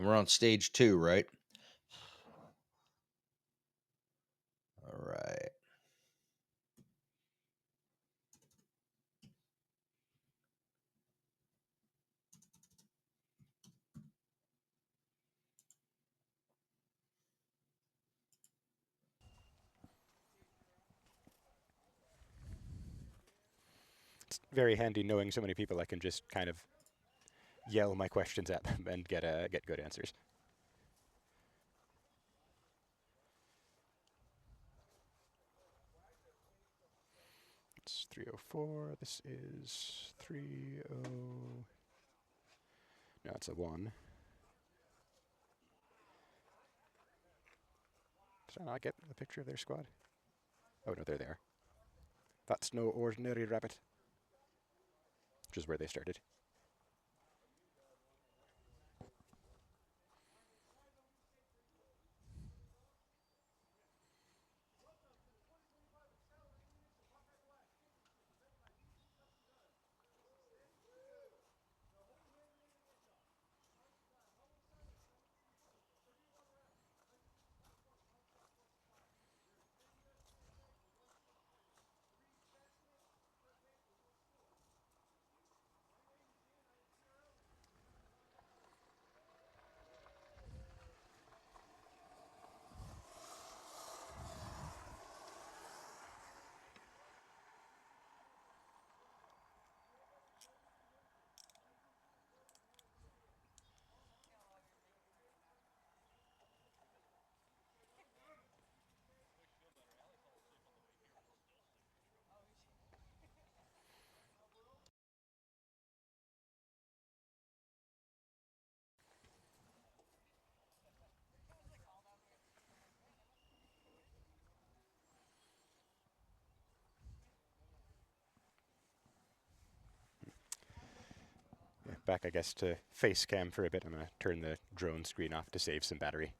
We're on stage 2, right? All right. It's very handy knowing so many people. I can just kind of yell my questions at them and get good answers. It's 304. This is 30. No, it's a 1. Did I not get a picture of their squad? Oh no, they're there. That's no ordinary rabbit. Which is where they started. Yeah, back, I guess, to face cam for a bit. I'm going to turn the drone screen off to save some battery.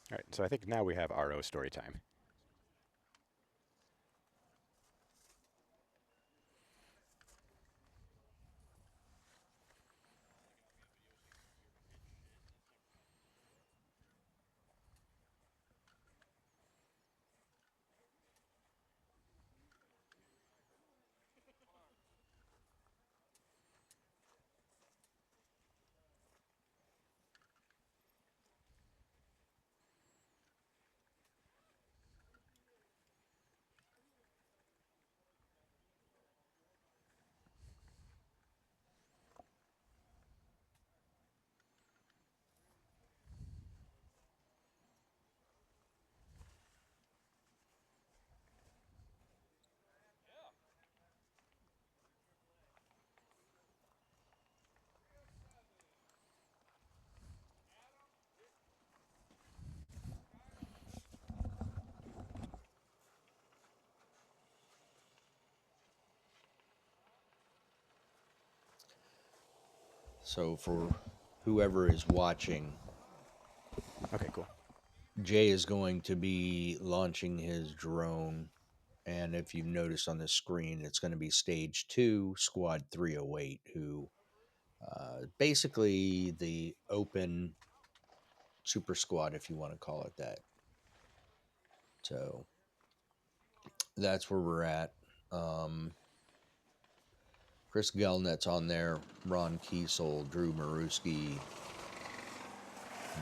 All right, so I think now we have RO story time. So for whoever is watching, Okay, cool. Jay is going to be launching his drone. And if you notice on the screen, it's going to be stage 2, squad 308, who Basically the open super squad, if you want to call it that. So that's where we're at. Um, Chris Gelnet's on there, Ron Kiesel, Drew Maruski,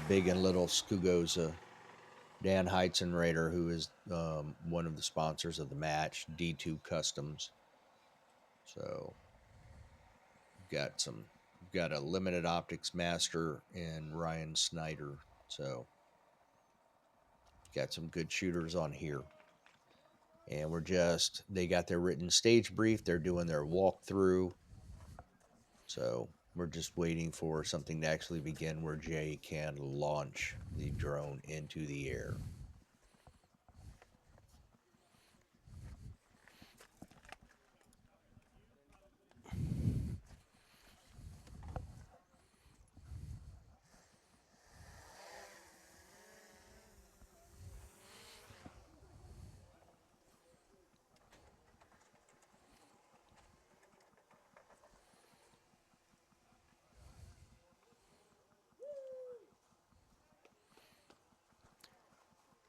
Big and Little Skugoza, Dan Heizenrader, who is one of the sponsors of the match, D2 Customs. So got a limited optics master in Ryan Snyder. So got some good shooters on here. And they got their written stage brief. They're doing their walkthrough. So we're just waiting for something to actually begin where Jay can launch the drone into the air.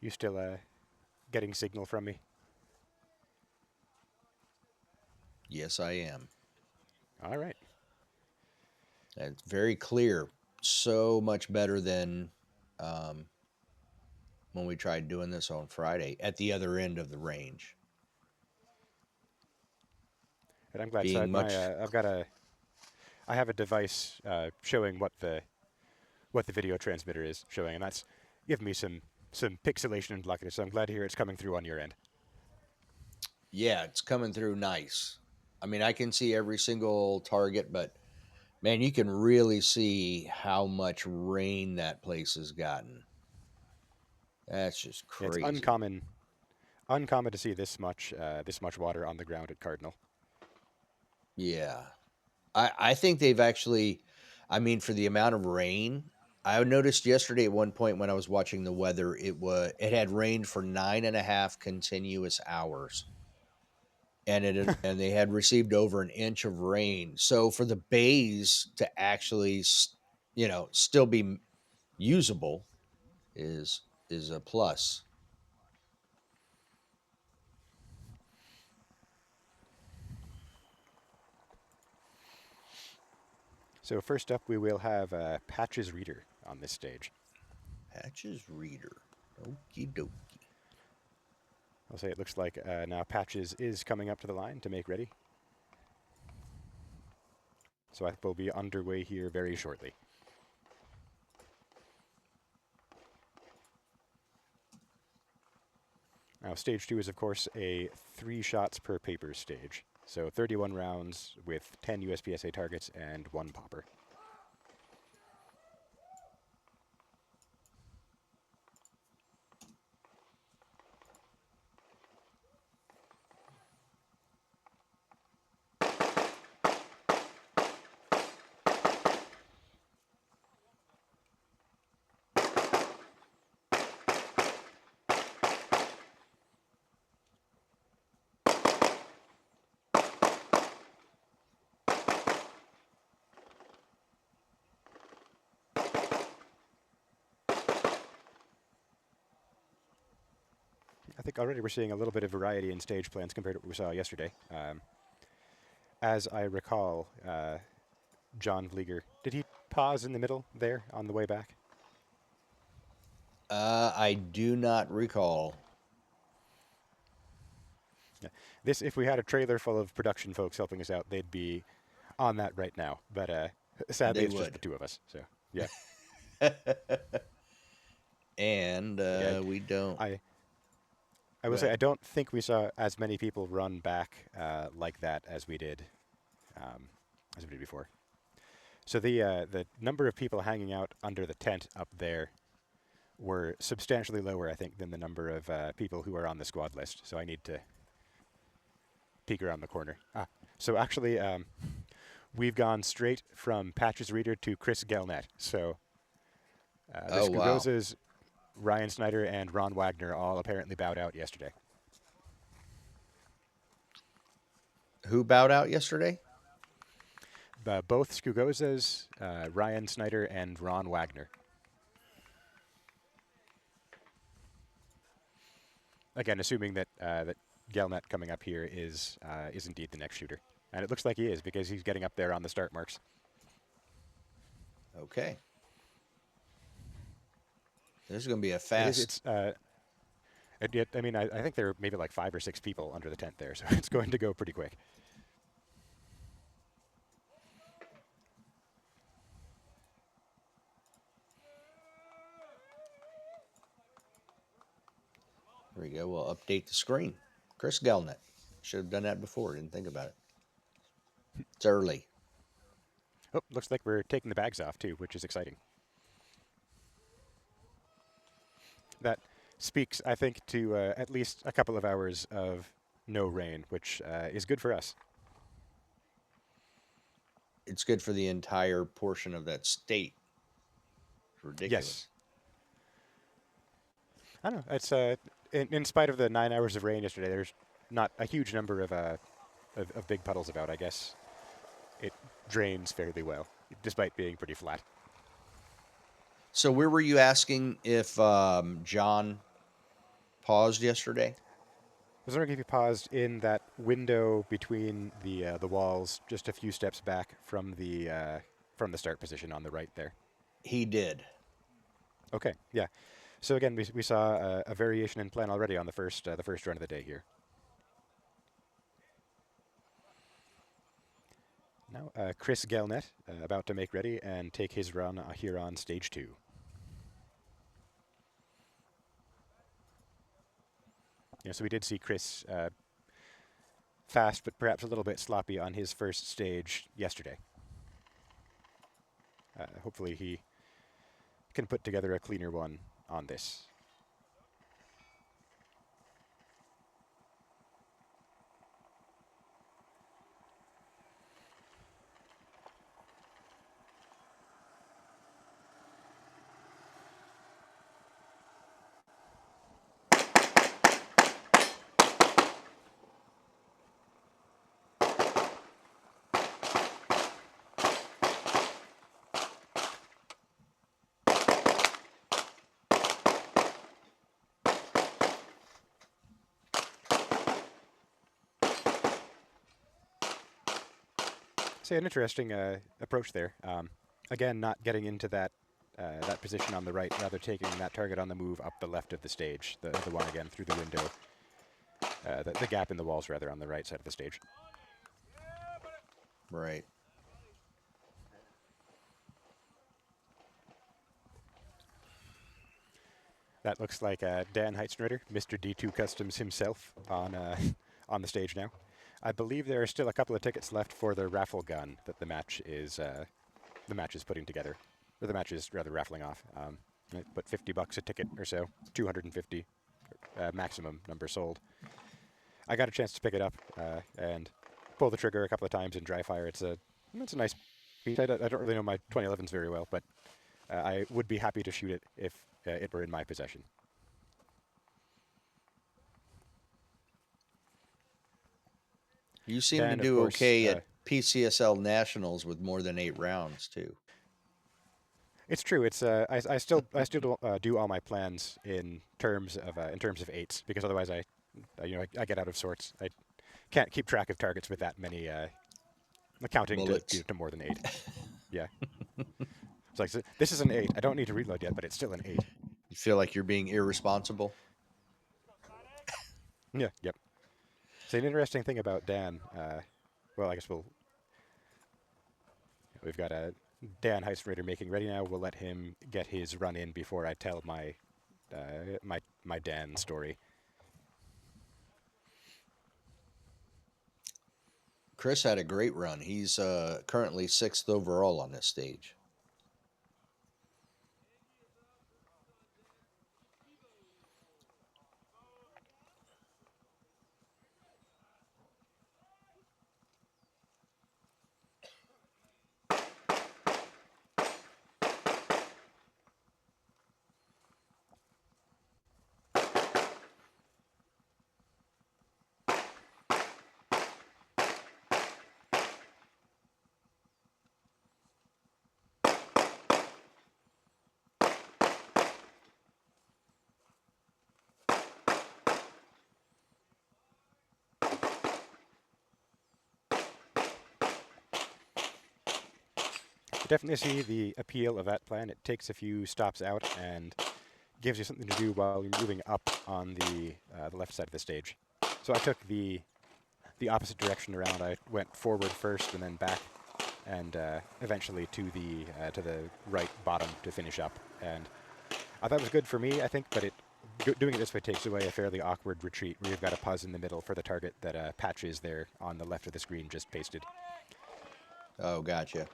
You still getting signal from me? Yes, I am. All right. It's very clear. So much better than when we tried doing this on Friday at the other end of the range. And I'm glad. So Being much, I have a device showing what the video transmitter is showing, and that's giving me some pixelation and blackness. So I'm glad to hear it's coming through on your end. yeah, it's coming through nice. I mean, I can see every single target, but man, you can really see how much rain that place has gotten. That's just It's crazy. uncommon to see this much water on the ground at Cardinal. Yeah. I think they've actually, I mean, for the amount of rain, I noticed yesterday at one point when I was watching the weather, it had rained for 9.5 continuous hours, and they had received over an inch of rain. So for the bays to actually, still be usable is is a plus. So first up, we will have Patches Reader on this stage. Patches reader, okie dokie. I'll say it looks like now Patches is coming up to the line to make ready. So I think we'll be underway here very shortly. Now, stage 2 is, of course, a 3 shots per paper stage. So 31 rounds with 10 USPSA targets and 1 popper. I think already we're seeing a little bit of variety in stage plans compared to what we saw yesterday. As I recall, John Vlieger, did he pause in the middle there on the way back? I do not recall. Yeah. This, if we had a trailer full of production folks helping us out, they'd be on that right now. But sadly, They it's just the would. two of us. So yeah, And yeah. we don't. I I Go will say I ahead. don't think we saw as many people run back like that um, as we did before. So the number of people hanging out under the tent up there were substantially lower, I think, than the number of people who are on the squad list. So I need to peek around the corner. So actually, we've gone straight from Patches Reader to Chris Gelnet. So the Oh wow. Skugozas, Ryan Snyder, and Ron Wagner all apparently bowed out yesterday. Who bowed out yesterday? both Skugozas, Ryan Snyder, and Ron Wagner. Again, assuming that that Gelnet coming up here is indeed the next shooter, and it looks like he is because he's getting up there on the start marks. Okay. This is going to be a It is. fast. I mean, I think there are maybe like 5 or 6 people under the tent there, so it's going to go pretty quick. There we go. We'll update the screen. Chris Gelnet. Should have done that before. Didn't think about it. It's early. Oh, looks like we're taking the bags off too, which is exciting. That speaks, I think, to at least a couple of hours of no rain, which is good for us. It's good for the entire portion of that state. It's Yes. ridiculous. I don't know. It's in spite of the 9 hours of rain yesterday, there's not a huge number of big puddles about. I guess it drains fairly well, despite being pretty flat. So, where were you asking if John paused yesterday? I was wondering if you paused in that window between the walls, just a few steps back from the start position on the right there. He did. Okay, yeah. So again, we saw a variation in plan already on the first run of the day here. Now, Chris Gelnet about to make ready and take his run here on stage 2. Yeah, so we did see Chris fast, but perhaps a little bit sloppy on his first stage yesterday. Hopefully he can put together a cleaner one on this. So an interesting approach there. Again, not getting into that position on the right, rather taking that target on the move up the left of the stage, the one again through the window, the gap in the walls rather on the right side of the stage. Right. That looks like Dan Heitzenritter, Mr. D2 Customs himself, on on the stage now. I believe there are still a couple of tickets left for the raffle gun that the match is putting together, or the match is rather raffling off. But $50 a ticket or so, 250 maximum number sold. I got a chance to pick it up and pull the trigger a couple of times in dry fire. It's a nice piece. I don't really know my 2011s very well, but I would be happy to shoot it if it were in my possession. You seem to Dan, of do course, okay at PCSL Nationals with more than 8 rounds, too. it's true. It's I still do all my plans in terms of eights because otherwise I get out of sorts. I can't keep track of targets with that many counting Bullets. to more than 8. Yeah, it's like this is an 8. I don't need to reload yet, but it's still an 8. You feel like you're being irresponsible? Yeah, yep. So an interesting thing about Dan. Well, I guess we've got a Dan Heisrader making ready now. We'll let him get his run in before I tell my Dan story. Chris had a great run. He's currently 6th overall on this stage. could definitely see the appeal of that plan. It takes a few stops out and gives you something to do while you're moving up on the left side of the stage. So I took the opposite direction around. I went forward first and then back, and eventually to the right bottom to finish up. And I thought it was good for me, I think, but doing it this way takes away a fairly awkward retreat where you've got a pause in the middle for the target that patches there on the left of the screen just pasted. Oh, gotcha.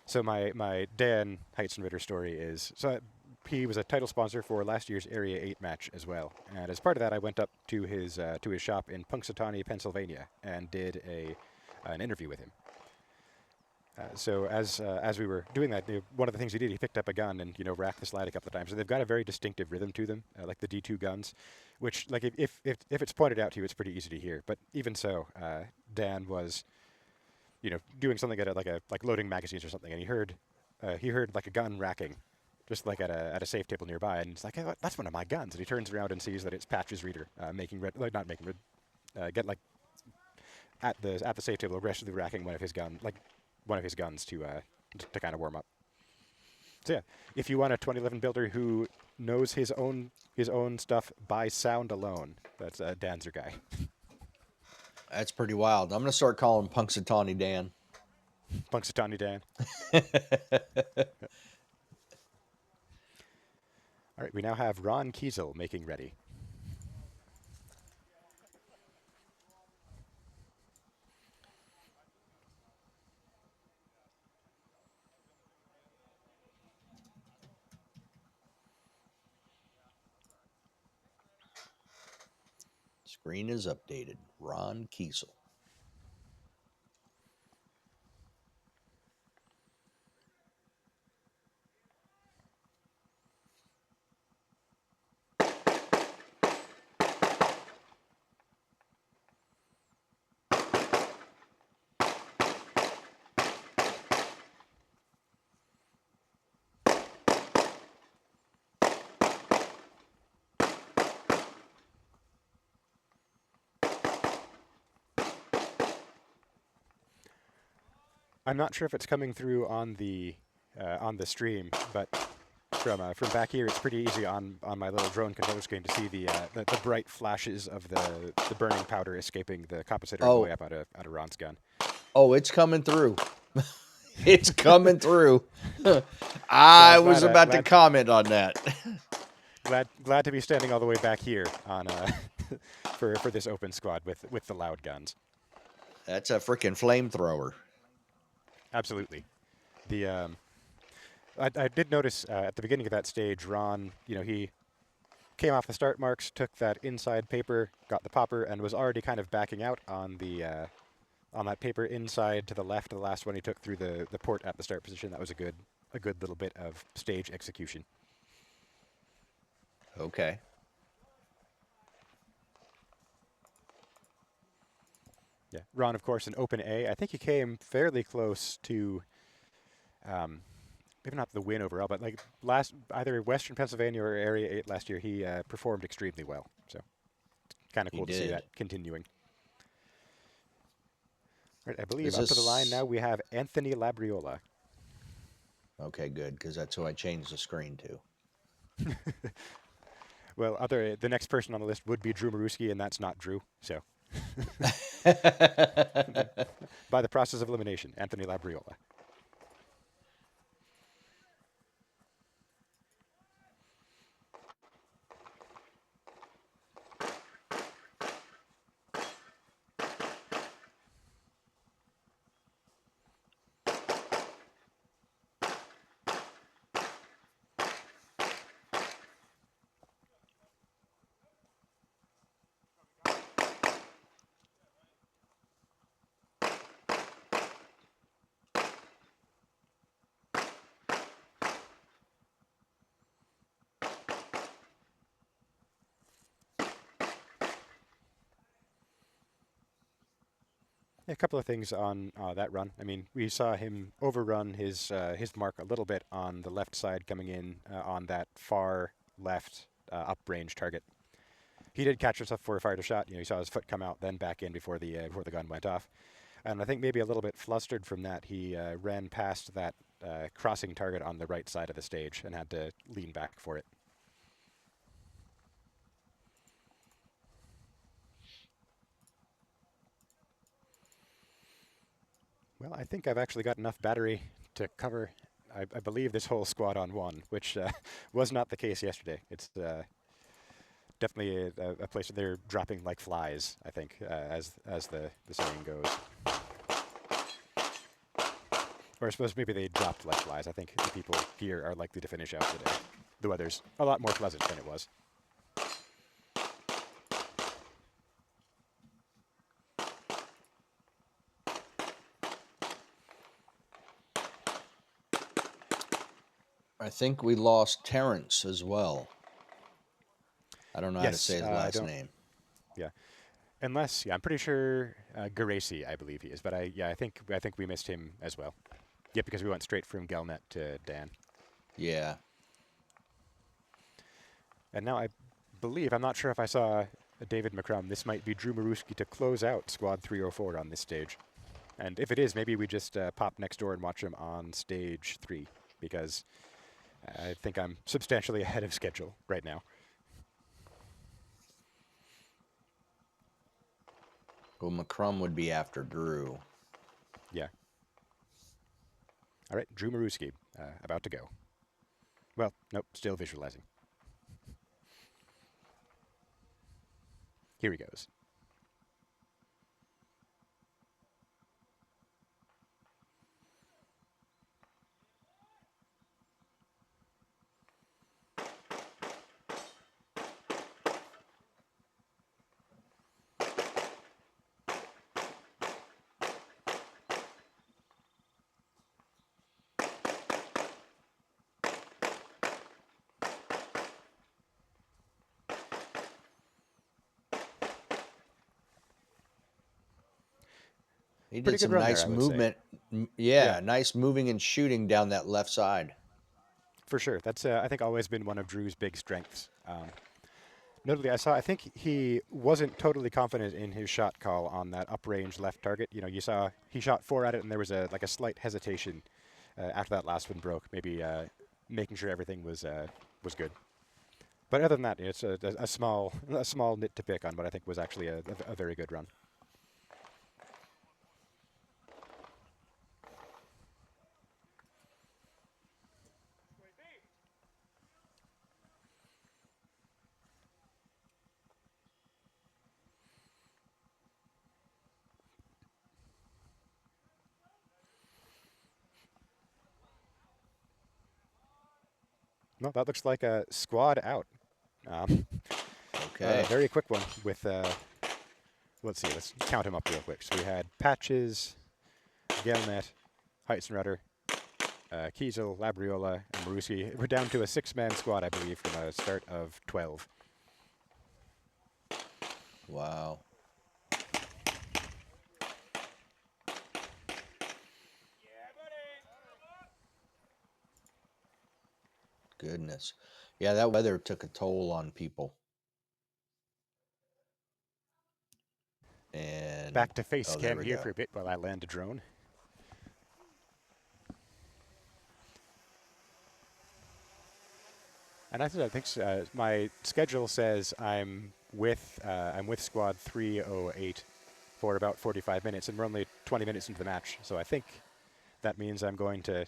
So my Dan Heizenritter story is he was a title sponsor for last year's Area 8 match as well, and as part of that, I went up to his shop in Punxsutawney, Pennsylvania, and did an interview with him. So as we were doing that, one of the things he did, he picked up a gun and racked the slide a couple of times. So they've got a very distinctive rhythm to them, like the D2 guns, which like if it's pointed out to you, it's pretty easy to hear. But even so, Dan was doing something at like loading magazines or something, and he heard like a gun racking, just like at a safe table nearby, and it's like, hey, that's one of my guns. And he turns around and sees that it's Patch's reader making red, like not making red, get like at the safe table, aggressively racking one of his guns to kind of warm up. So yeah, if you want a 2011 builder who knows his own stuff by sound alone, that's Dan's your guy. That's pretty wild. I'm gonna start calling him Punxsutawney Dan. Punxsutawney Dan. All right, we now have Ron Kiesel making ready. Screen is updated. Ron Kiesel. I'm not sure if it's coming through on the stream, but from back here, it's pretty easy on my little drone controller screen to see the bright flashes of the burning powder escaping the compensator on the way Oh, up out of Ron's gun. oh, it's coming through. It's coming through. So I I'm was about to comment on that. glad to be standing all the way back here on for this open squad with the loud guns. That's a freaking flamethrower. Absolutely. The I did notice at the beginning of that stage, Ron, he came off the start marks, took that inside paper, got the popper, and was already kind of backing out on that paper inside to the left. The last one he took through the port at the start position. That was a good little bit of stage execution. Okay. Yeah, Ron, of course, in open A. I think he came fairly close to, maybe not the win overall, but like either Western Pennsylvania or Area 8 last year, he performed extremely well. So kind of He cool to see did. that continuing. Right, I believe Is up to the line this now we have Anthony Labriola. okay? Good, because that's who I changed the screen to. Well, the next person on the list would be Drew Maruski, and that's not Drew. So, by the process of elimination, Anthony Labriola. A couple of things on that run. I mean, we saw him overrun his mark a little bit on the left side coming in on that far left uprange target. He did catch himself before he fired a shot. You saw his foot come out, then back in before the gun went off. And I think maybe a little bit flustered from that, he ran past that crossing target on the right side of the stage and had to lean back for it. Well, I think I've actually got enough battery to cover, I believe, this whole squad on one, which was not the case yesterday. It's definitely a place where they're dropping like flies, I think, as the saying goes. Or I suppose maybe they dropped like flies. I think the people here are likely to finish out today. The weather's a lot more pleasant than it was. I think we lost Terrence as well. I don't know how to say Yes, his I last don't. name. Yeah, unless I'm pretty sure Geraci, I believe he is. But I think we missed him as well. Yeah, because we went straight from Gelnet to Dan. Yeah. And now I believe, I'm not sure if I saw David McCrum, this might be Drew Maruski to close out Squad 304 on this stage. And if it is, maybe we just pop next door and watch him on stage 3, because I think I'm substantially ahead of schedule right now. Well, McCrum would be after Drew. Yeah. All right, Drew Maruski, about to go. Well, nope, still visualizing. Here he goes. He Pretty did good some run there, nice I would say. movement. Yeah, Yeah, nice moving and shooting down that left side. for sure. That's, I think, always been one of Drew's big strengths. Notably, I think he wasn't totally confident in his shot call on that uprange left target. You know, you saw he shot 4 at it, and there was a slight hesitation after that last one broke. Maybe making sure everything was good. But other than that, it's a small nit to pick on, but I think was actually a very good run. Well, that looks like a squad out. Um, Okay. very quick one with, let's see, let's count him up real quick. So we had Patches, Gelnet, Heisenrudder, Kiesel, Labriola, and Maruski. We're down to a 6-man squad, I believe, from a start of 12. Wow. Goodness. Yeah, that weather took a toll on people. And Back to face oh, there cam we here go. for a bit while I land a drone. And I think my schedule says I'm with Squad 308 for about 45 minutes, and we're only 20 minutes into the match. So I think that means I'm going to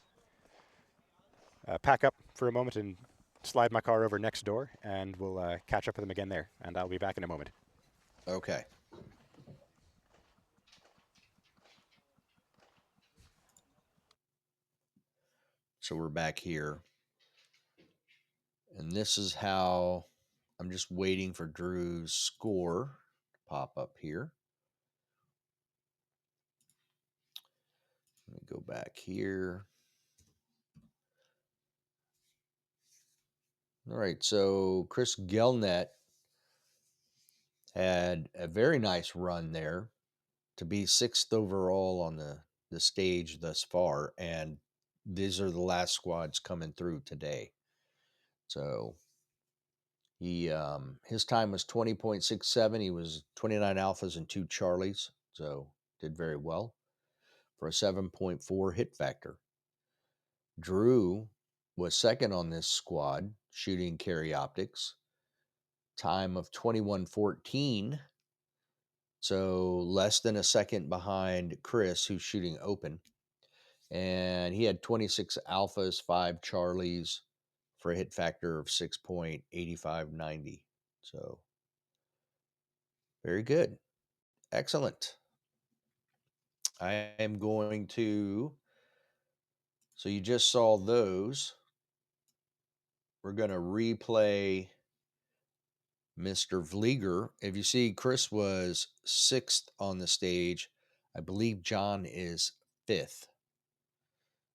pack up for a moment and slide my car over next door, and we'll catch up with them again there. And I'll be back in a moment. Okay. So we're back here. And this is how I'm just waiting for Drew's score to pop up here. Let me go back here. All right. So Chris Gelnet had a very nice run there to be 6th overall on the stage thus far. And these are the last squads coming through today. So his time was 20.67. He was 29 alphas and 2 Charlies. So did very well. for a 7.4 hit factor. Drew was second on this squad, shooting carry optics, time of 21:14, so less than a second behind Chris, who's shooting open. And he had 26 alphas, 5 Charlies for a hit factor of 6.8590. So very good. Excellent. I am going to. So you just saw those. We're going to replay Mr. Vlieger. If you see, Chris was sixth on the stage. I believe John is fifth.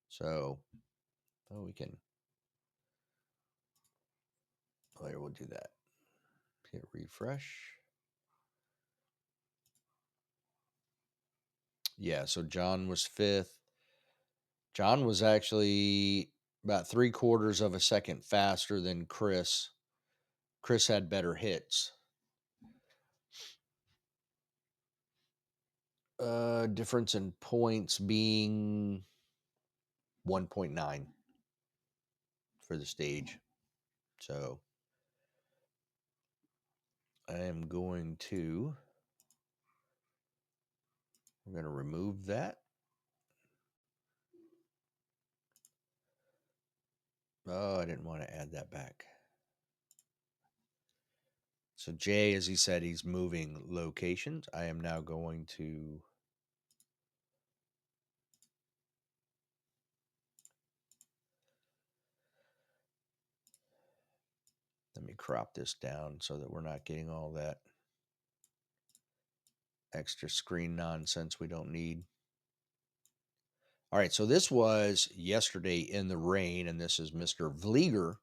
So, we can. Oh, here, we'll do that. Hit refresh. Yeah, so John was fifth. John was actually about 3/4 of a second faster than Chris. Chris had better hits. Difference in points being 1.9 for the stage. So I am going to. We're going to remove that. Oh, I didn't want to add that back. So Jay, as he said, he's moving locations. I am now going to. Let me crop this down so that we're not getting all that extra screen nonsense we don't need. All right, so this was yesterday in the rain, and this is Mr. Vlieger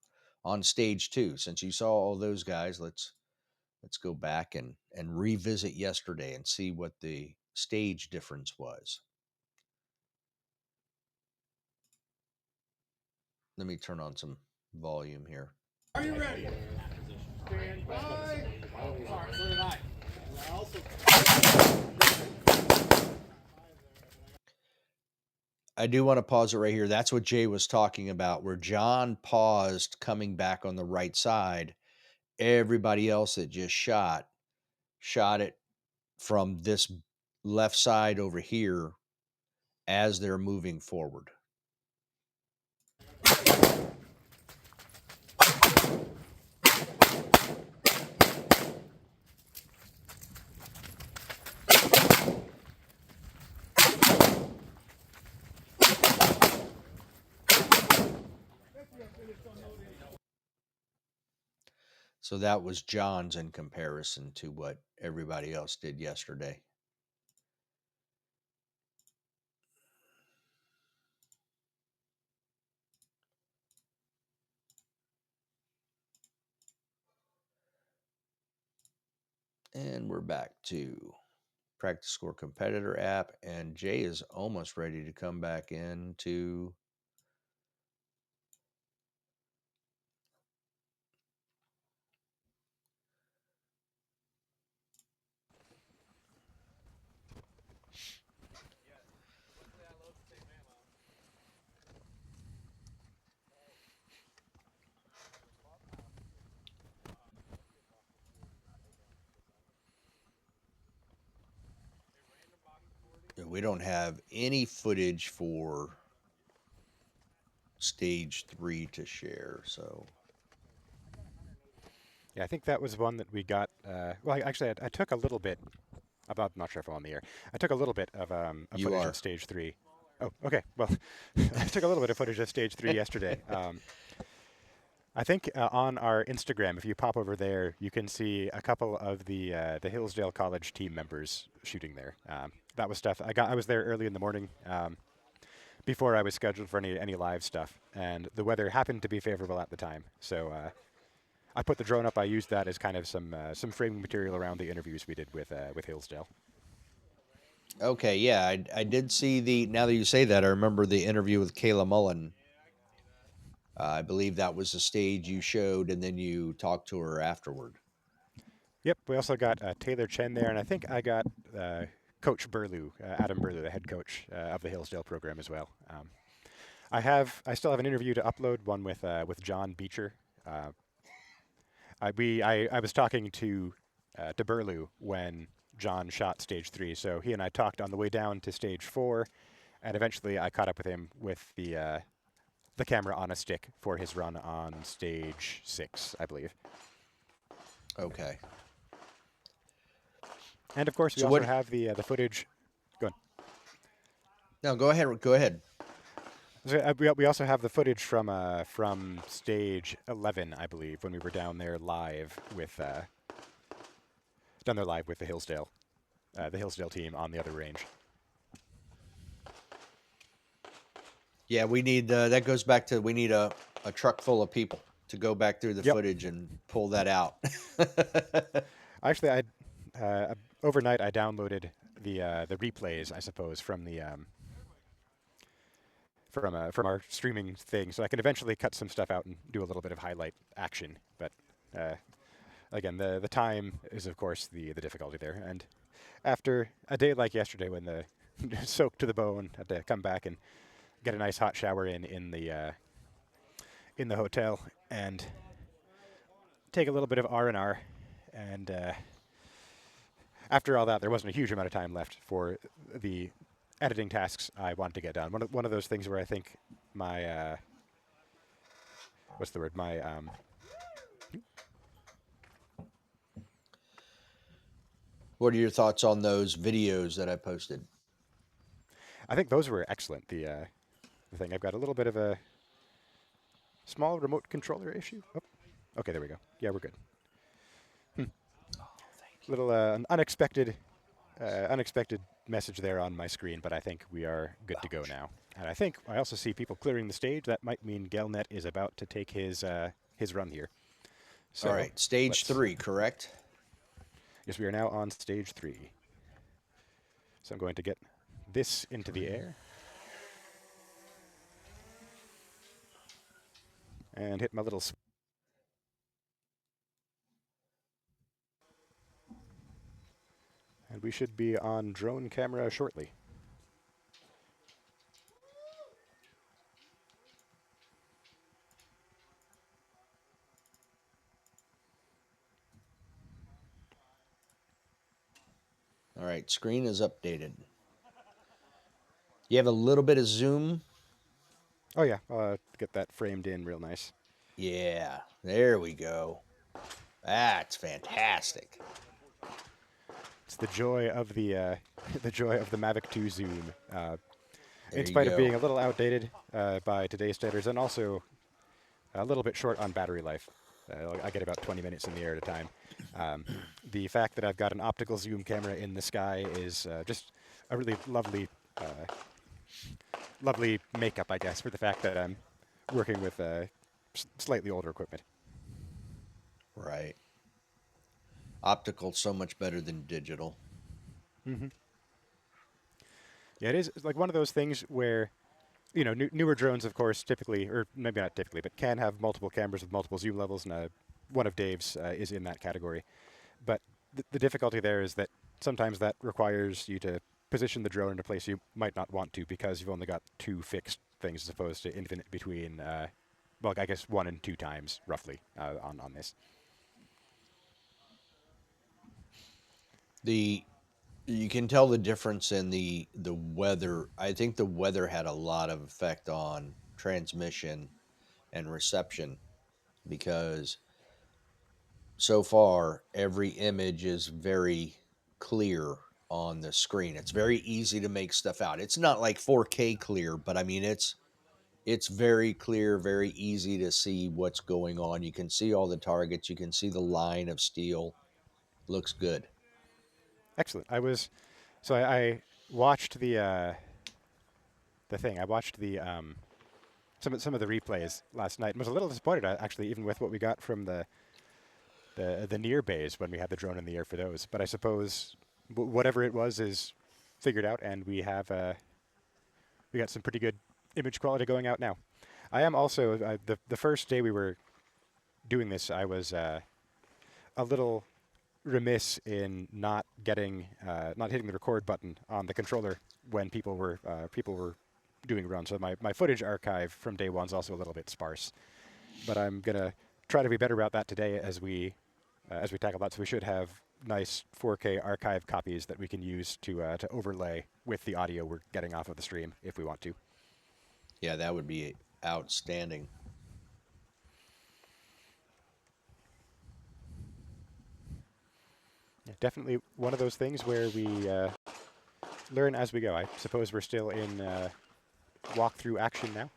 on stage 2. Since you saw all those guys, let's go back and revisit yesterday and see what the stage difference was. Let me turn on some volume here. Are you ready? Stand by. All right, so did I. I do want to pause it right here. That's what Jay was talking about, where John paused coming back on the right side. Everybody else that just shot it from this left side over here as they're moving forward. So that was John's in comparison to what everybody else did yesterday. And we're back to Practice Score Competitor app, and Jay is almost ready to come back into. We don't have any footage for stage 3 to share, so. Yeah, I think that was one that we got. Well, actually, I took a little bit. I'm not sure if I'm on the air. I took a little bit of You footage are. of stage 3. Oh, okay. Well, I took a little bit of footage of stage 3 yesterday. I think on our Instagram, if you pop over there, you can see a couple of the Hillsdale College team members shooting there. That was stuff I was there early in the morning before I was scheduled for any live stuff, and the weather happened to be favorable at the time. So I put the drone up. I used that as kind of some framing material around the interviews we did with Hillsdale. Okay, yeah, I did see the. Now that you say that, I remember the interview with Kayla Mullen. I believe that was the stage you showed, and then you talked to her afterward. Yep. We also got Taylor Chen there, and I think I got Coach Burlew, Adam Burlew, the head coach of the Hillsdale program as well. I still have an interview to upload, one with John Beecher. I was talking to Burlew when John shot stage 3, so he and I talked on the way down to stage 4, and eventually I caught up with him with the camera on a stick for his run on stage 6, I believe. Okay. And of course, we So also what? have the footage. Go on. No, go ahead. Go ahead. So, we also have the footage from stage 11, I believe, when we were down there live with the Hillsdale team on the other range. Yeah, we need. That goes back to we need a truck full of people to go back through the Yep. footage and pull that out. Actually, overnight I downloaded the replays, I suppose, from the from our streaming thing, so I can eventually cut some stuff out and do a little bit of highlight action. But again, the time is of course the difficulty there. And after a day like yesterday, when the soaked to the bone, had to come back and get a nice hot shower in the hotel and take a little bit of R&R, and after all that, there wasn't a huge amount of time left for the editing tasks I wanted to get done. One of those things where I think my what's the word? What are your thoughts on those videos that I posted? I think those were excellent. The thing, I've got a little bit of a small remote controller issue. Oh, okay, there we go. Yeah, we're good. Little an unexpected message there on my screen, but I think we are good to go now. And I think I also see people clearing the stage. That might mean Gelnet is about to take his run here. So All right, stage 3, correct? Yes, we are now on stage 3. So I'm going to get this into the air and hit my little. And we should be on drone camera shortly. All right, screen is updated. You have a little bit of zoom. Oh yeah, I'll get that framed in real nice. Yeah, there we go. That's fantastic. It's the joy of the the joy of the Mavic 2 zoom. There In you spite of being go. a little outdated by today's standards, and also a little bit short on battery life. I get about 20 minutes in the air at a time. The fact that I've got an optical zoom camera in the sky is just a really lovely, lovely makeup, I guess, for the fact that I'm working with slightly older equipment. Right. Optical so much better than digital. Mm-hmm. Yeah, it is like one of those things where, you know, newer drones, of course, typically, or maybe not typically, but can have multiple cameras with multiple zoom levels, and one of Dave's is in that category. But the difficulty there is that sometimes that requires you to position the drone in a place you might not want to, because you've only got 2 fixed things as opposed to infinite between, well, I guess 1 and 2 times, roughly, on this. You can tell the difference in the weather. I think the weather had a lot of effect on transmission and reception, because so far every image is very clear on the screen. It's very easy to make stuff out. It's not like 4K clear, but I mean it's very clear, very easy to see what's going on. You can see all the targets, you can see the line of steel. Looks good. Excellent. I watched the thing. I watched some of the replays last night and was a little disappointed, actually, even with what we got from the near bays when we had the drone in the air for those. But I suppose whatever it was is figured out, and we got some pretty good image quality going out now. I am also the first day we were doing this, I was a little remiss in not getting, not hitting the record button on the controller when people were doing runs. So my footage archive from day one's also a little bit sparse. But I'm gonna try to be better about that today as we tackle that. So we should have nice 4K archive copies that we can use to overlay with the audio we're getting off of the stream if we want to. Yeah, that would be outstanding. Yeah, definitely one of those things where we learn as we go. I suppose we're still in walkthrough action now.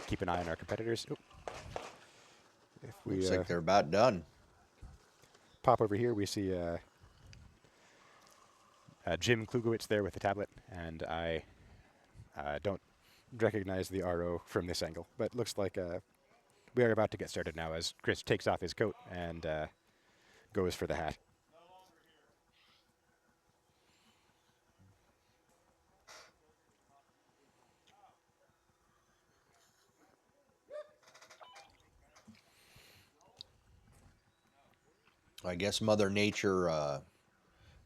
Keep an eye on our competitors. Oop. If we Looks like they're about done. pop over here, we see Jim Klugowitz there with the tablet, and I don't recognize the RO from this angle, but looks like we are about to get started now as Chris takes off his coat and goes for the hat. I guess Mother Nature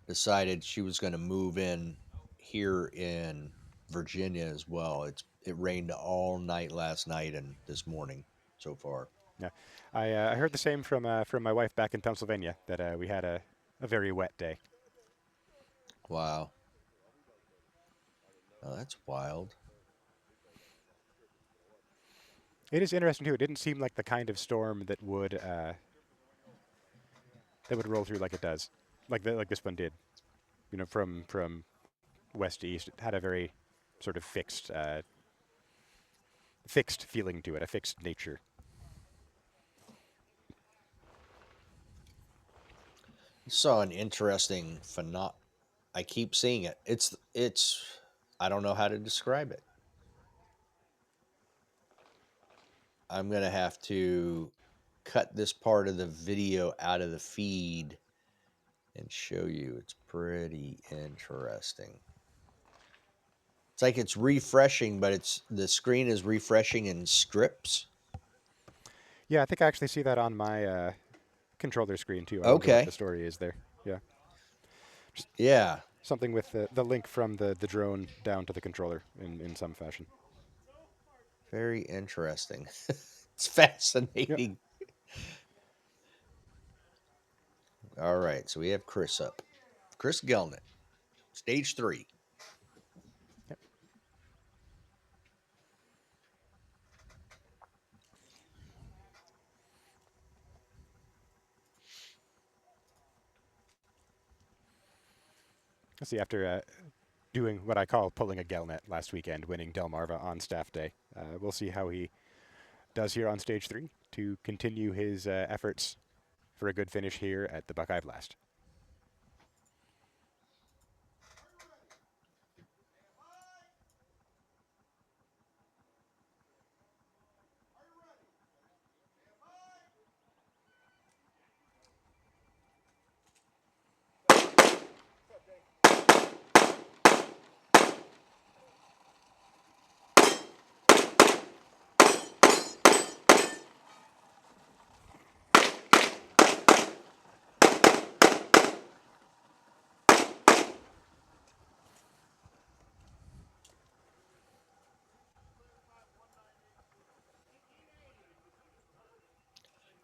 decided she was going to move in here in Virginia as well. It rained all night last night and this morning so far. Yeah, I heard the same from my wife back in Pennsylvania that we had a very wet day. Wow. Oh, that's wild. It is interesting too. It didn't seem like the kind of storm that would roll through like it does, like this one did. You know, from west to east, it had a very sort of fixed feeling to it, a fixed nature. Saw an interesting phenom. I keep seeing it. It's I don't know how to describe it. I'm going to have to cut this part of the video out of the feed and show you. It's pretty interesting. It's like it's refreshing, but the screen is refreshing in strips. Yeah, I think I actually see that on my controller screen too. I wonder what the Okay. story is there. Yeah, just Yeah. something with the link from the drone down to the controller in some fashion. Very interesting. It's Yep. fascinating. All right. So we have Chris up. Chris Gelnick, stage 3. Yep. Let's see. After doing what I call pulling a Gelnet last weekend, winning Delmarva on staff day, we'll see how he does here on stage 3 to continue his efforts for a good finish here at the Buckeye Blast.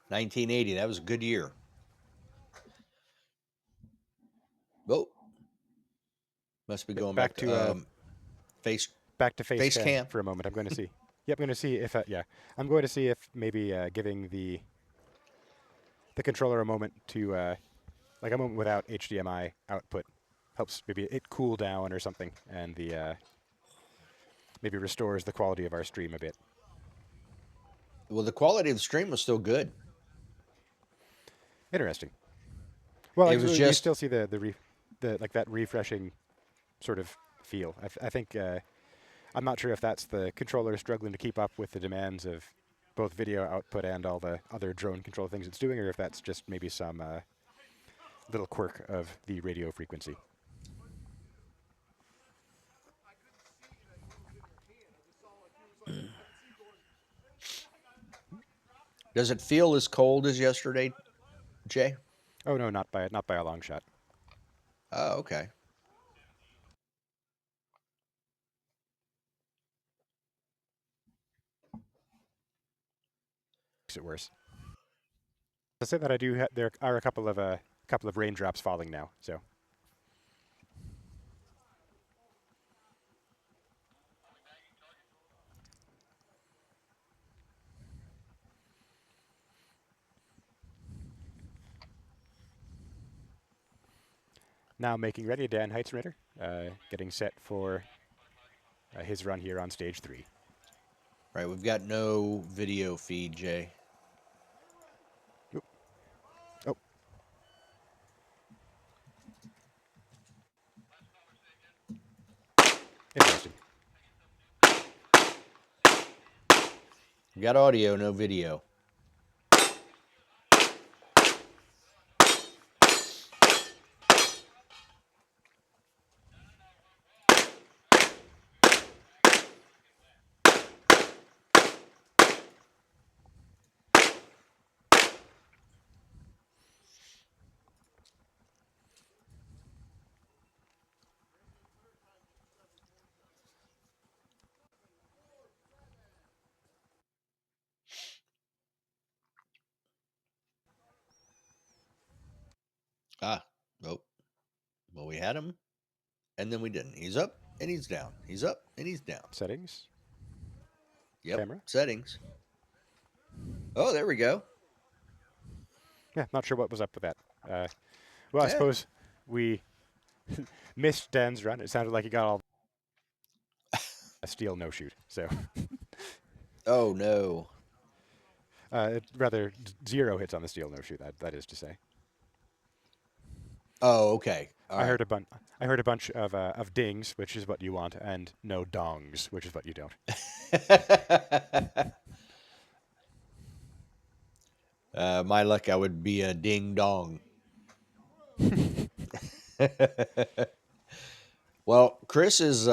$19.80. That was a good year. Oh, must be going Back back to to face back to face face cam cam. for a moment. I'm going to see. Yep, I'm going to see if yeah, I'm going to see if maybe giving the controller a moment to like a moment without HDMI output helps maybe it cool down or something, and the maybe restores the quality of our stream a bit. Well, the quality of the stream was still good. Interesting. Well, It like, was we just still see the like that refreshing sort of feel. I think I'm not sure if that's the controller struggling to keep up with the demands of both video output and all the other drone control things it's doing, or if that's just maybe some little quirk of the radio frequency. Does it feel as cold as yesterday, Jay? Oh no, not by a long shot. Oh, okay. Makes it worse. I'll say that I do. There are a couple of raindrops falling now. So now making ready, Dan Heitzritter, getting set for his run here on stage 3. Right, we've got no video feed, Jay. Oop. Oh, interesting. We've got audio, no video. Ah, oh, well, we had him, and then we didn't. He's up and he's down. He's up and he's down. Settings, Yep, camera. settings. Oh, there we go. Yeah, not sure what was up with that. Well, I Yeah. suppose we missed Dan's run. It sounded like he got all a steel no shoot. So Oh no. rather 0 hits on the steel no shoot. That is to say. Oh, okay. All I right. heard I heard a bunch of dings, which is what you want, and no dongs, which is what you don't. My luck, I would be a ding dong. Well, Chris is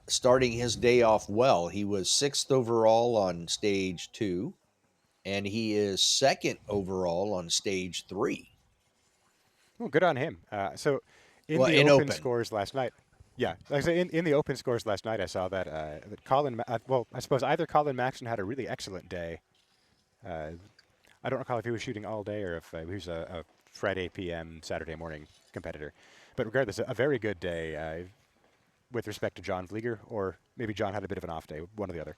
starting his day off well. He was 6th overall on stage 2, and he is 2nd overall on stage 3. Well, good on him. So, in Well, the in open open. scores last night, yeah, like I say, in the open scores last night, I saw that that well, I suppose either Colin Maxon had a really excellent day. I don't recall if he was shooting all day or if he was a Friday PM, Saturday morning competitor. But regardless, a very good day with respect to John Vlieger, or maybe John had a bit of an off day, one or the other.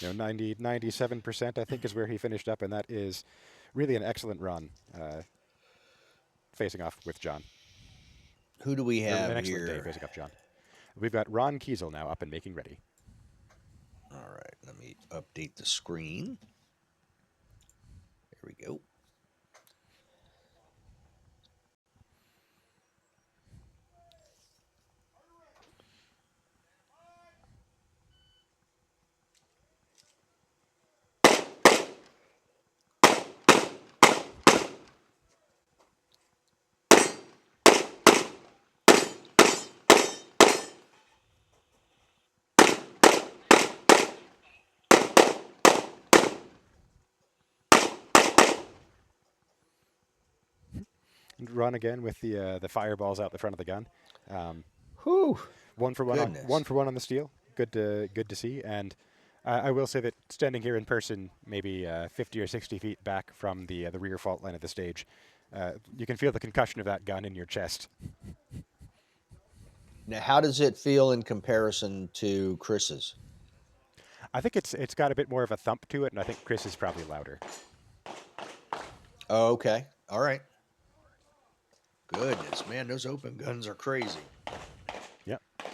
97% I think is where he finished up, and that is really an excellent run facing off with John. Who do we Or an have excellent day here? facing up John. We've got Ron Kiesel now up and making ready. All right, let me update the screen. There we go. Ron again with the fireballs out the front of the gun. Whew. One for Goodness. one on the steel. Good to see. And I will say that standing here in person, maybe 50 or 60 feet back from the rear fault line of the stage, you can feel the concussion of that gun in your chest. Now, how does it feel in comparison to Chris's? I think it's got a bit more of a thump to it, and I think Chris is probably louder. Oh, okay. All right. Goodness, man, those open guns are crazy. Yep. A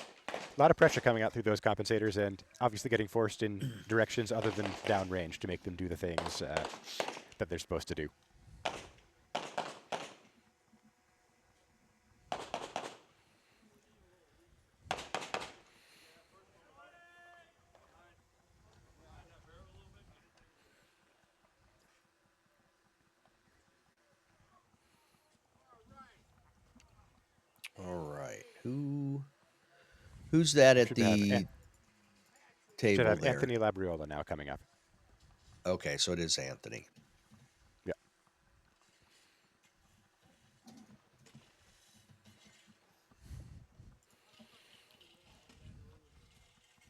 lot of pressure coming out through those compensators, and obviously getting forced in directions other than downrange to make them do the things that they're supposed to do. Who's that at Should have the should table have there? Anthony Labriola now coming up. Okay, so it is Anthony. Yeah.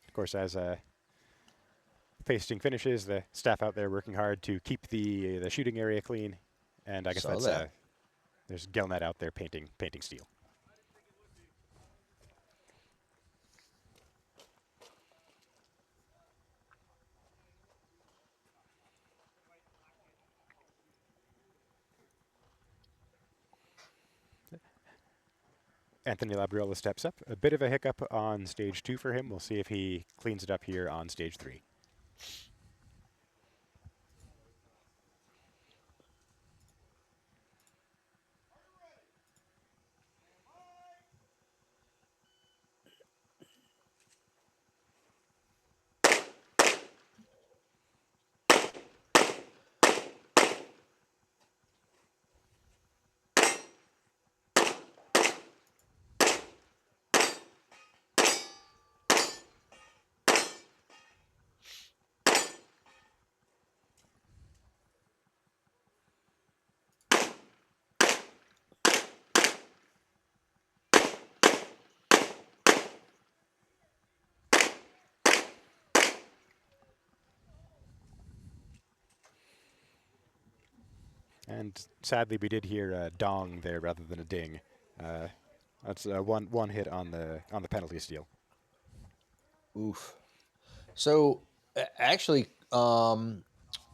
Of course, as pasting finishes, the staff out there working hard to keep the shooting area clean, and I guess Saw that's that. there's Gelnet out there painting steel. Anthony Labriola steps up. A bit of a hiccup on stage 2 for him. We'll see if he cleans it up here on stage 3. And sadly, we did hear a dong there rather than a ding. Uh, that's one hit on the penalty steal. Oof. So actually,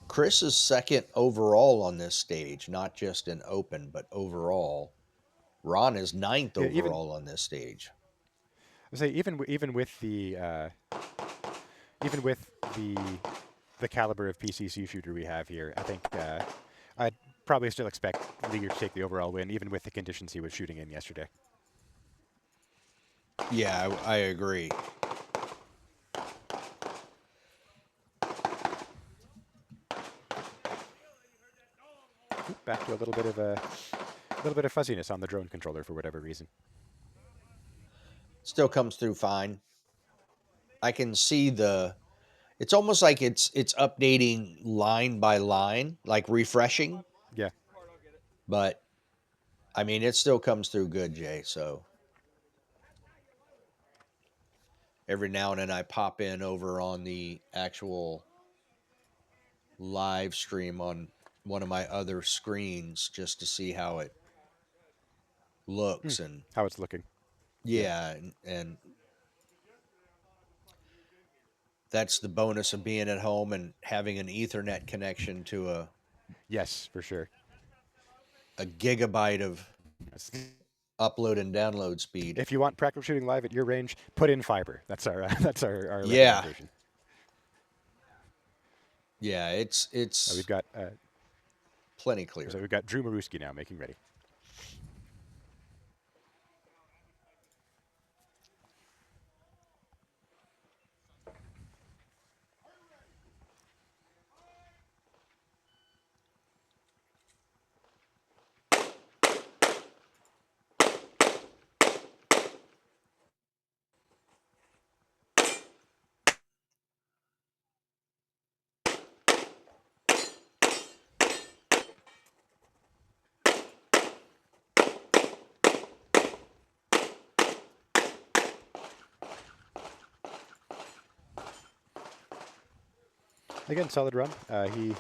Chris is second overall on this stage, not just in open, but overall. Ron is ninth Yeah, even overall on this stage. I say even with the caliber of PCC shooter we have here, I think I'd probably still expect Leaguer to take the overall win, even with the conditions he was shooting in yesterday. Yeah, I agree. Back to a little bit of fuzziness on the drone controller for whatever reason. Still comes through fine. I can see it's almost like it's updating line by line, like refreshing, Yeah. but I mean it still comes through good, Jay. So every now and then I pop in over on the actual live stream on one of my other screens just to see how it looks and How it's looking. Yeah. yeah, and that's the bonus of being at home and having an Ethernet connection to Yes, for sure. a gigabyte of That's, upload and download speed. if you want practical shooting live at your range, put in fiber. That's our that's our Yeah, recommendation. yeah, We've it's got plenty so clear. we've got Drew Maruski now making ready. Again, solid run. He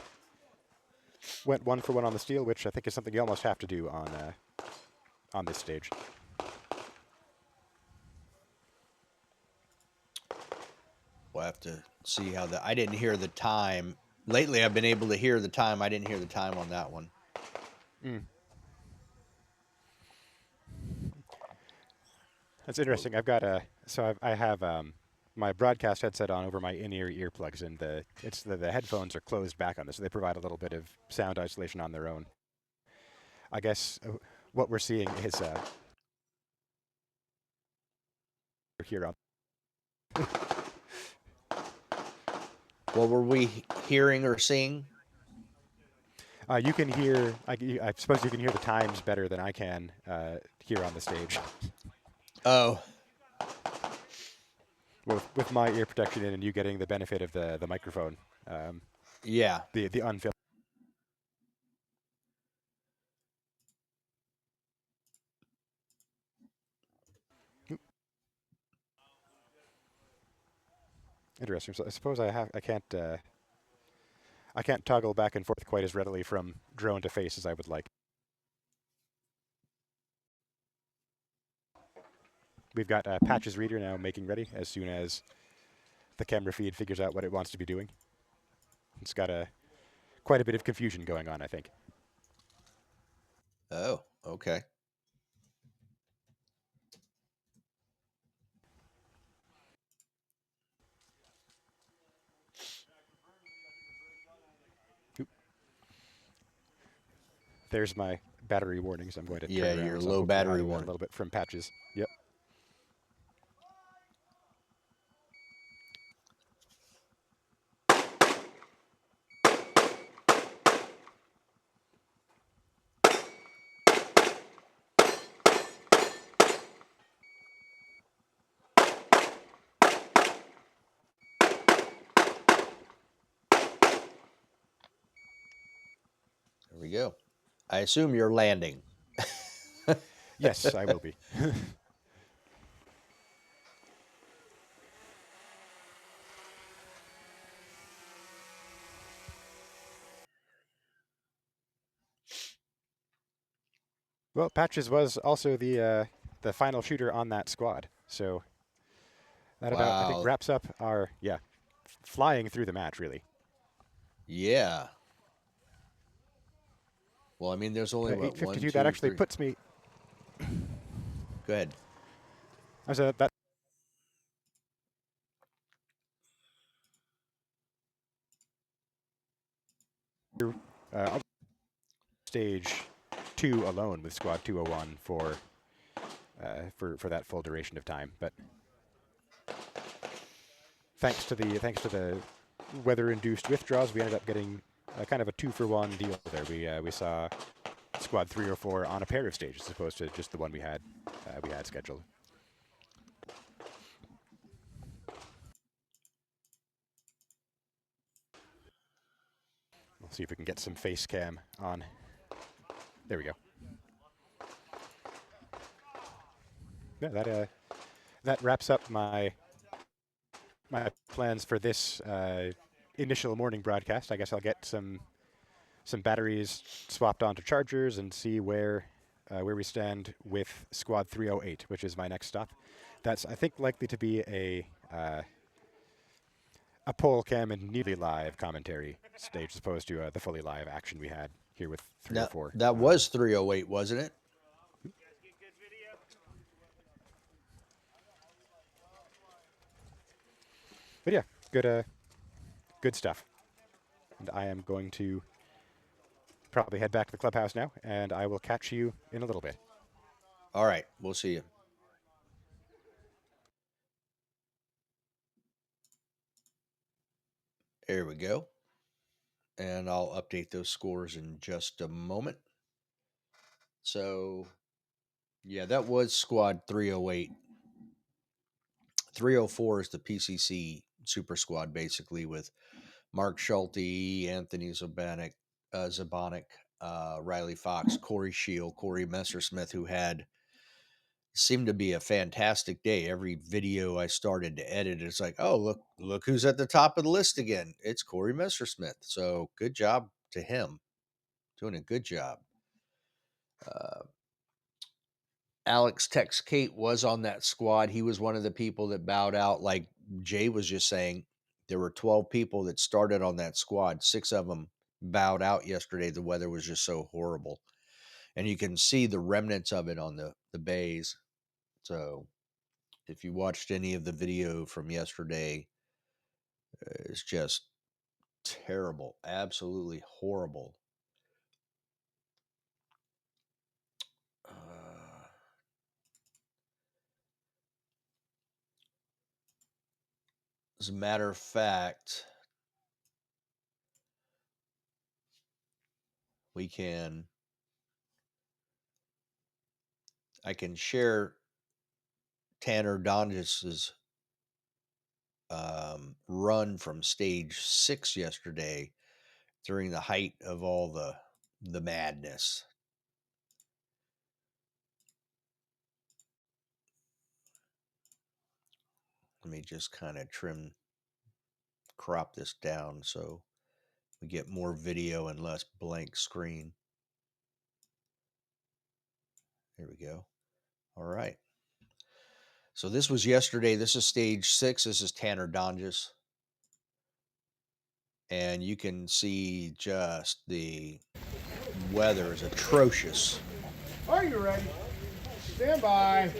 went 1 for 1 on the steal, which I think is something you almost have to do on this stage. We'll have to see how I didn't hear the time. Lately, I've been able to hear the time. I didn't hear the time on that one. That's interesting. I've got I have my broadcast headset on over my in-ear earplugs, and the headphones are closed back on this, so they provide a little bit of sound isolation on their own. I guess what we're seeing is here on. What were we hearing or seeing? You can hear. I suppose you can hear the times better than I can here on the stage. Oh, with my ear protection in and you getting the benefit of the microphone, Yeah. the unfiltered. Interesting. So I suppose I can't toggle back and forth quite as readily from drone to face as I would like. We've got Patch's reader now making ready as soon as the camera feed figures out what it wants to be doing. It's got quite a bit of confusion going on, I think. Oh, okay. Oop. There's my battery warnings. I'm going to turn Yeah, around, your so I'm low hopefully battery hiding that a warning. little bit from Patches. Yep. There we go. I assume you're landing. Yes, I will be. Well, Patches was also the final shooter on that squad, so that about I think Wow. wraps up our flying through the match really. Yeah. Well, I mean, there's only what, one, 8:52. That two, actually three. puts me Go ahead. as a that uh, stage 2 alone with Squad 201 for that full duration of time. But thanks to the weather-induced withdraws, we ended up getting kind of a 2-for-1 deal there. We saw Squad 304 on a pair of stages as opposed to just the one we had scheduled. We'll see if we can get some face cam on. There we go. Yeah, that wraps up my plans for this initial morning broadcast. I guess I'll get some batteries swapped onto chargers and see where we stand with Squad 308, which is my next stop. That's I think likely to be a poll cam and nearly live commentary stage as opposed to the fully live action we had here with Now, 304. that was 308, wasn't it? But yeah, good stuff. And I am going to probably head back to the clubhouse now, and I will catch you in a little bit. All right. We'll see you. There we go. And I'll update those scores in just a moment. So, yeah, that was Squad 308. 304 is the PCC Super Squad, basically, with Mark Schulte, Anthony Zabonic, Riley Fox, Corey Shield, Corey Messersmith, who had seemed to be a fantastic day. Every video I started to edit, it's like, oh, look who's at the top of the list again. It's Corey Messersmith. So good job to him. Doing a good job. Uh, Alex Tex Kate was on that squad. He was one of the people that bowed out. Like Jay was just saying, there were 12 people that started on that squad. 6 of them bowed out yesterday. The weather was just so horrible. And you can see the remnants of it on the bays. So if you watched any of the video from yesterday, it's just terrible. Absolutely horrible. Uh, as a matter of fact, we can I can share Tanner Dongis's run from stage 6 yesterday during the height of all the madness. Let me just kind of crop this down so we get more video and less blank screen. There we go. All right. So this was yesterday. This is stage 6. This is Tanner Donges. And you can see just the weather is atrocious. Are you ready? Stand by.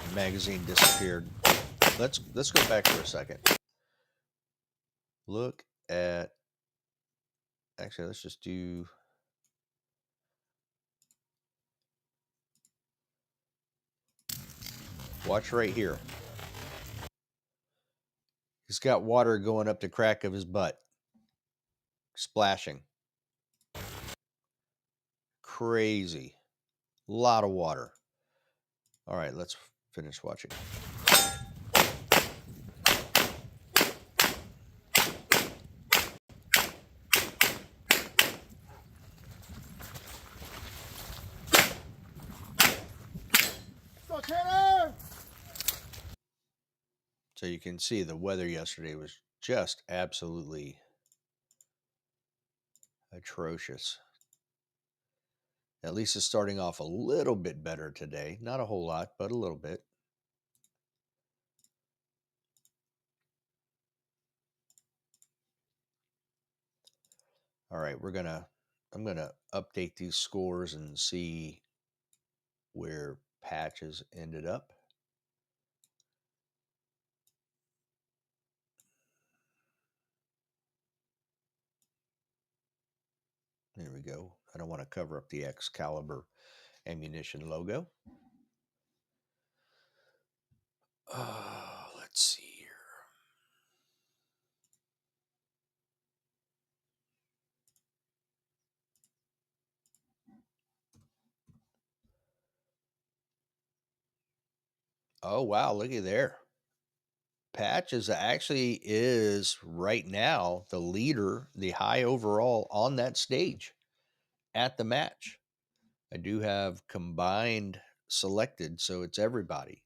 The magazine disappeared. Let's go back for a second. Look at, actually, let's just do, watch right here. He's got water going up the crack of his butt, splashing. Crazy. A lot of water. All right, let's finish watching. Go, Tanner! So you can see the weather yesterday was just absolutely atrocious. At least it's starting off a little bit better today. Not a whole lot, but a little bit. All right, I'm gonna update these scores and see where Patches ended up. There we go. I don't want to cover up the Excalibur ammunition logo. Let's see here. Oh, wow, looky there. Patches actually is right now the leader, the high overall on that stage at the match. I do have combined selected, so it's everybody.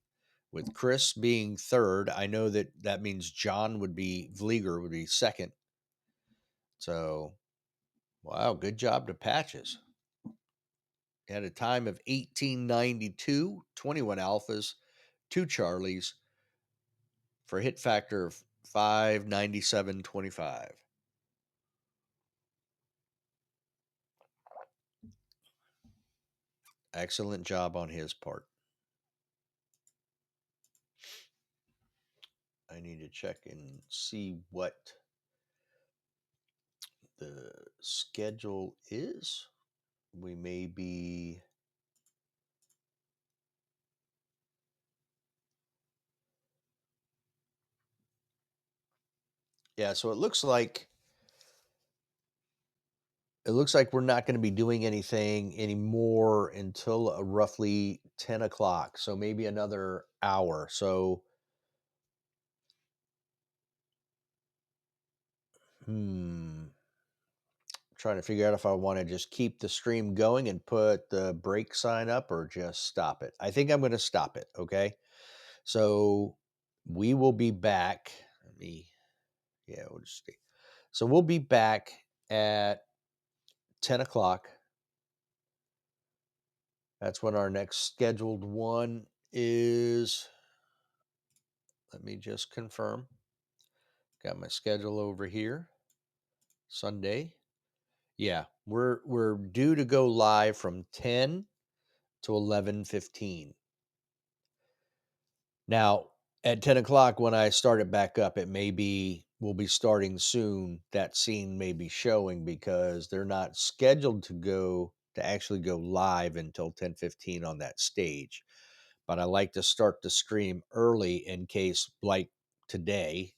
With Chris being third, I know that means Vlieger would be second. So, wow, good job to Patches. He had a time of 1892, 21 alphas, 2 Charlies, for a hit factor of 597.25. Excellent job on his part. I need to check and see what the schedule is. We may be, yeah, so it looks like we're not going to be doing anything anymore until roughly 10 o'clock. So maybe another hour. So, trying to figure out if I want to just keep the stream going and put the break sign up or just stop it. I think I'm going to stop it. Okay. So we will be back. We'll just see. So we'll be back at 10 o'clock. That's when our next scheduled one is. Let me just confirm. Got my schedule over here. Sunday. Yeah, we're due to go live from 10 to 11:15. Now, at 10 o'clock, when I start it back up, we'll be starting soon. That scene may be showing because they're not scheduled to actually go live until 10:15 on that stage. But I like to start the stream early in case, like today,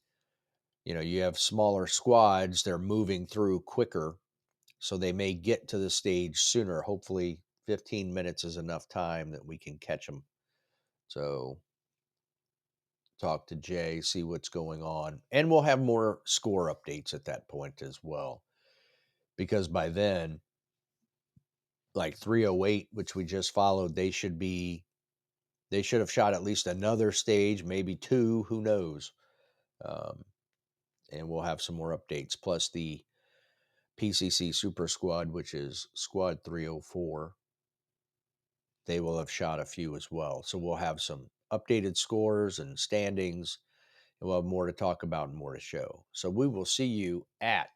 you have smaller squads, they're moving through quicker. So they may get to the stage sooner, hopefully 15 minutes is enough time that we can catch them. So talk to Jay, see what's going on. And we'll have more score updates at that point as well. Because by then, like 308, which we just followed, they should have shot at least another stage, maybe two, who knows. Um, and we'll have some more updates. Plus the PCC Super Squad, which is Squad 304, they will have shot a few as well. So we'll have some updated scores and standings, and we'll have more to talk about and more to show. So we will see you at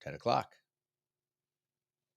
10 o'clock.